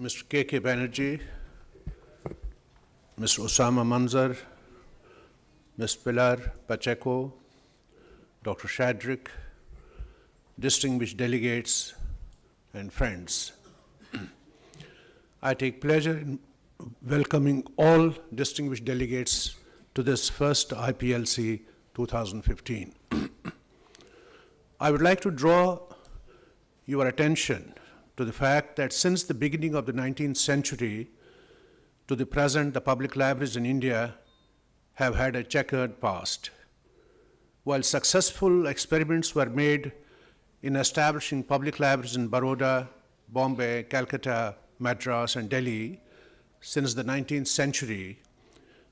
Mr. K.K. Banerjee, Mr. Osama Manzar, Ms. Pilar Pacheco, Dr. Shadrick, distinguished delegates and friends. I take pleasure in welcoming all distinguished delegates to this first IPLC 2015. I would like to draw your attention to the fact that since the beginning of the 19th century to the present, the public libraries in India have had a checkered past. While successful experiments were made in establishing public libraries in Baroda, Bombay, Calcutta, Madras, and Delhi since the 19th century,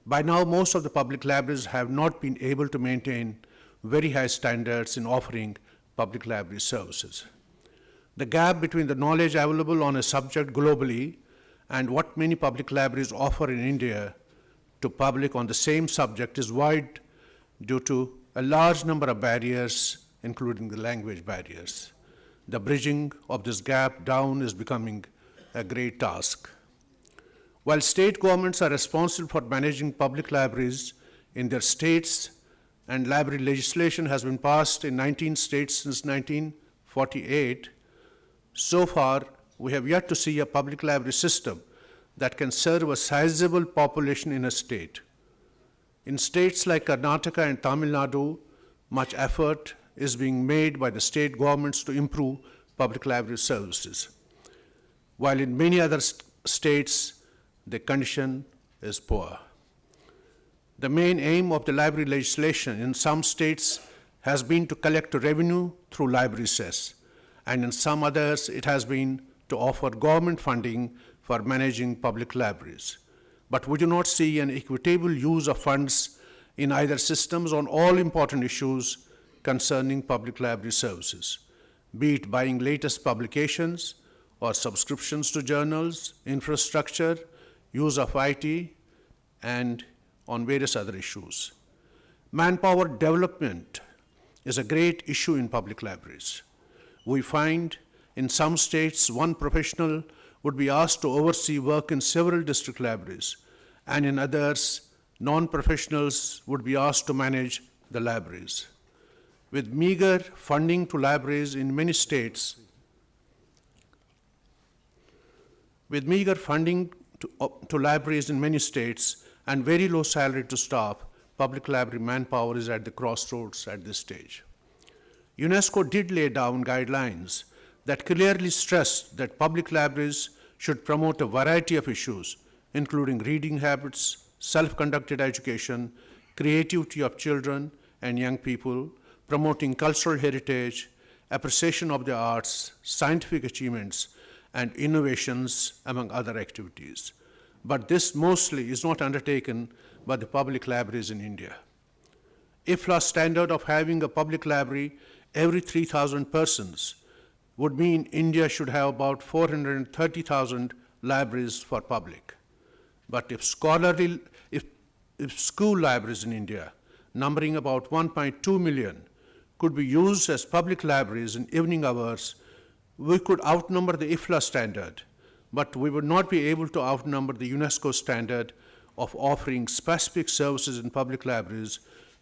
by now most of the public libraries have not been able to maintain very high standards in offering public library services. The gap between the knowledge available on a subject globally and what many public libraries offer in India to public on the same subject is wide due to a large number of barriers, including the language barriers. The bridging of this gap down is becoming a great task. While state governments are responsible for managing public libraries in their states, and library legislation has been passed in 19 states since 1948, so far, we have yet to see a public library system that can serve a sizable population in a state. In states like Karnataka and Tamil Nadu, much effort is being made by the state governments to improve public library services, while in many other states, the condition is poor. The main aim of the library legislation in some states has been to collect revenue through library cess, and in some others, it has been to offer government funding for managing public libraries. But we do not see an equitable use of funds in either systems on all important issues concerning public library services, be it buying latest publications or subscriptions to journals, infrastructure, use of IT, and on various other issues. Manpower development is a great issue in public libraries. We find in some states one professional would be asked to oversee work in several district libraries, and in others, non-professionals would be asked to manage the libraries. With meager funding to libraries in many states, and very low salary to staff, public library manpower is at the crossroads at this stage. UNESCO did lay down guidelines that clearly stressed that public libraries should promote a variety of issues, including reading habits, self-conducted education, creativity of children and young people, promoting cultural heritage, appreciation of the arts, scientific achievements, and innovations, among other activities. But this mostly is not undertaken by the public libraries in India. IFLA standard of having a public library every 3,000 persons would mean India should have about 430,000 libraries for public. But if school libraries in India, numbering about 1.2 million, could be used as public libraries in evening hours, we could outnumber the IFLA standard, but we would not be able to outnumber the UNESCO standard of offering specific services in public libraries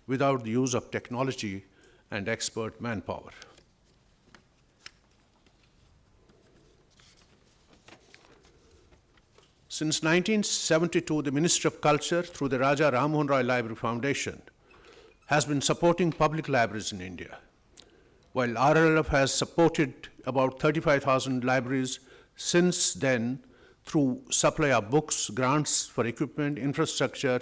without the use of technology and expert manpower. Since 1972, the Ministry of Culture, through the Raja Ram Mohan Roy Library Foundation, has been supporting public libraries in India. While RLF has supported about 35,000 libraries since then through supply of books, grants for equipment, infrastructure,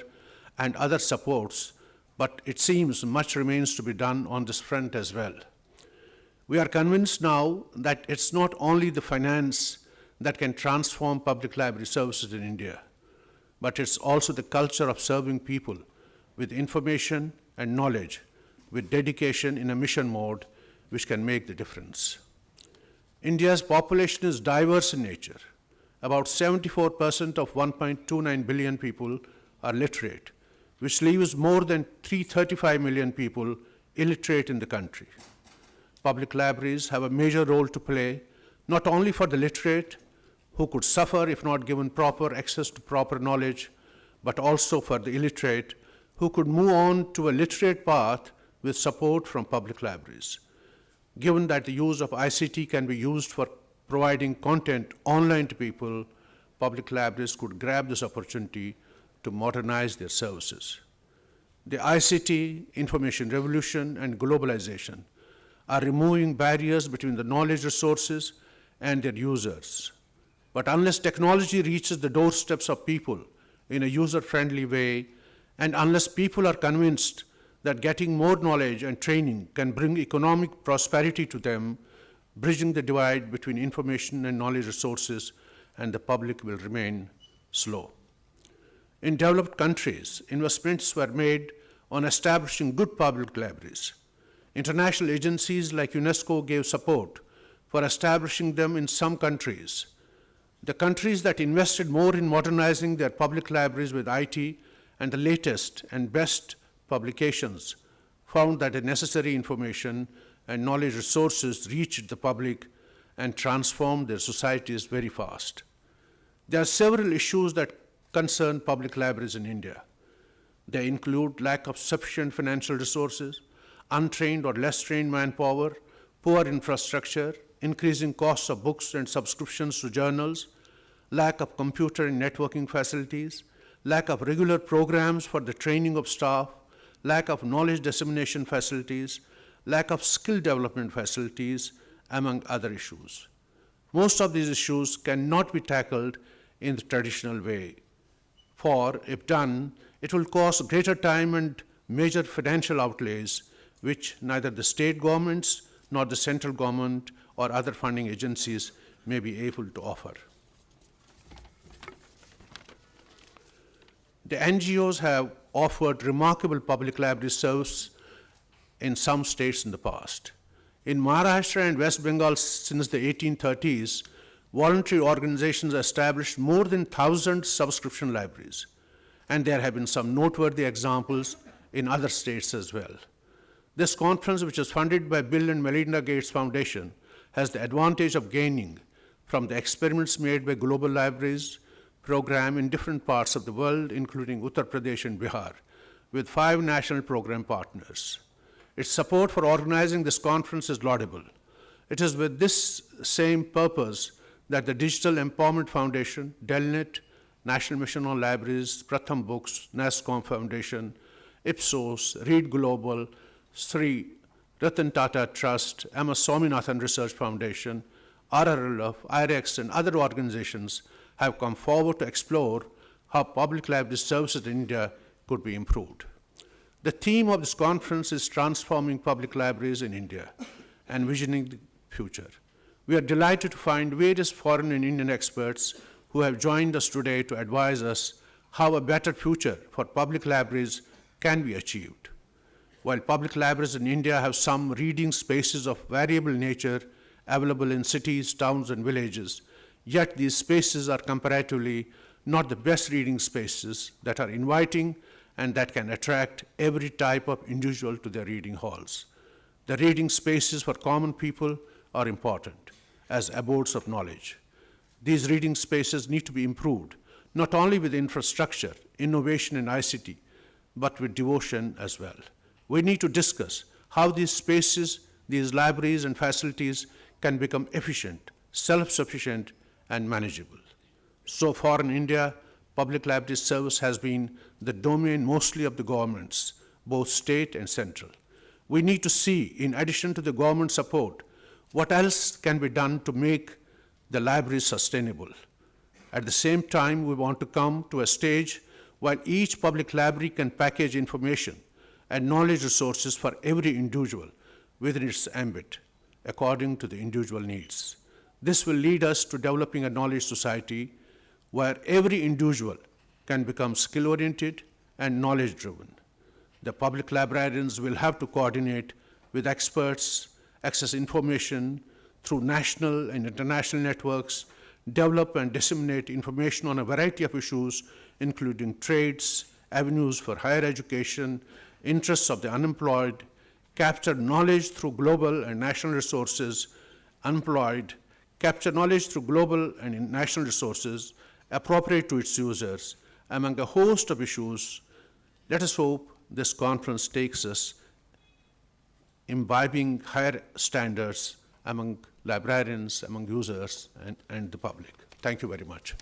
and other supports, but it seems much remains to be done on this front as well. We are convinced now that it's not only the finance that can transform public library services in India, but it's also the culture of serving people with information and knowledge, with dedication in a mission mode, which can make the difference. India's population is diverse in nature. About 74% of 1.29 billion people are literate, which leaves more than 335 million people illiterate in the country. Public libraries have a major role to play, not only for the literate, who could suffer if not given proper access to proper knowledge, but also for the illiterate, who could move on to a literate path with support from public libraries. Given that the use of ICT can be used for providing content online to people, public libraries could grab this opportunity to modernize their services. The ICT, information revolution, and globalization are removing barriers between the knowledge resources and their users. But unless technology reaches the doorsteps of people in a user-friendly way, and unless people are convinced that getting more knowledge and training can bring economic prosperity to them, bridging the divide between information and knowledge resources and the public will remain slow. In developed countries, investments were made on establishing good public libraries. International agencies like UNESCO gave support for establishing them in some countries. The countries that invested more in modernizing their public libraries with IT and the latest and best publications found that the necessary information and knowledge resources reached the public and transformed their societies very fast. There are several issues that concern public libraries in India. They include lack of sufficient financial resources, untrained or less trained manpower, poor infrastructure, increasing costs of books and subscriptions to journals, lack of computer and networking facilities, lack of regular programs for the training of staff, lack of knowledge dissemination facilities, lack of skill development facilities, among other issues. Most of these issues cannot be tackled in the traditional way, for if done, it will cost greater time and major financial outlays, which neither the state governments nor the central government or other funding agencies may be able to offer. The NGOs have offered remarkable public library service in some states in the past. In Maharashtra and West Bengal since the 1830s, voluntary organizations established more than 1,000 subscription libraries, and there have been some noteworthy examples in other states as well. This conference, which is funded by Bill and Melinda Gates Foundation, has the advantage of gaining from the experiments made by global libraries program in different parts of the world, including Uttar Pradesh and Bihar, with 5 national program partners. Its support for organizing this conference is laudable. It is with this same purpose that the Digital Empowerment Foundation, Delnet, National Mission on Libraries, Pratham Books, NASCOM Foundation, Ipsos, Read Global, Sri Ratan Tata Trust, MS Swaminathan Research Foundation, RRLF, IREX, and other organizations have come forward to explore how public library services in India could be improved. The theme of this conference is transforming public libraries in India and visioning the future. We are delighted to find various foreign and Indian experts who have joined us today to advise us how a better future for public libraries can be achieved. While public libraries in India have some reading spaces of variable nature available in cities, towns, and villages, yet these spaces are comparatively not the best reading spaces that are inviting and that can attract every type of individual to their reading halls. The reading spaces for common people are important as abodes of knowledge. These reading spaces need to be improved, not only with infrastructure, innovation, and ICT, but with devotion as well. We need to discuss how these spaces, these libraries and facilities can become efficient, self-sufficient, and manageable. So far in India, public library service has been the domain mostly of the governments, both state and central. We need to see, in addition to the government support, what else can be done to make the libraries sustainable. At the same time, we want to come to a stage where each public library can package information and knowledge resources for every individual within its ambit, according to the individual needs. This will lead us to developing a knowledge society where every individual can become skill-oriented and knowledge-driven. The public librarians will have to coordinate with experts, access information through national and international networks, develop and disseminate information on a variety of issues, including trades, avenues for higher education, interests of the unemployed, capture knowledge through global and national resources, unemployed, capture knowledge through global and national resources appropriate to its users among a host of issues. Let us hope this conference takes us imbibing higher standards among librarians, among users, and the public. Thank you very much.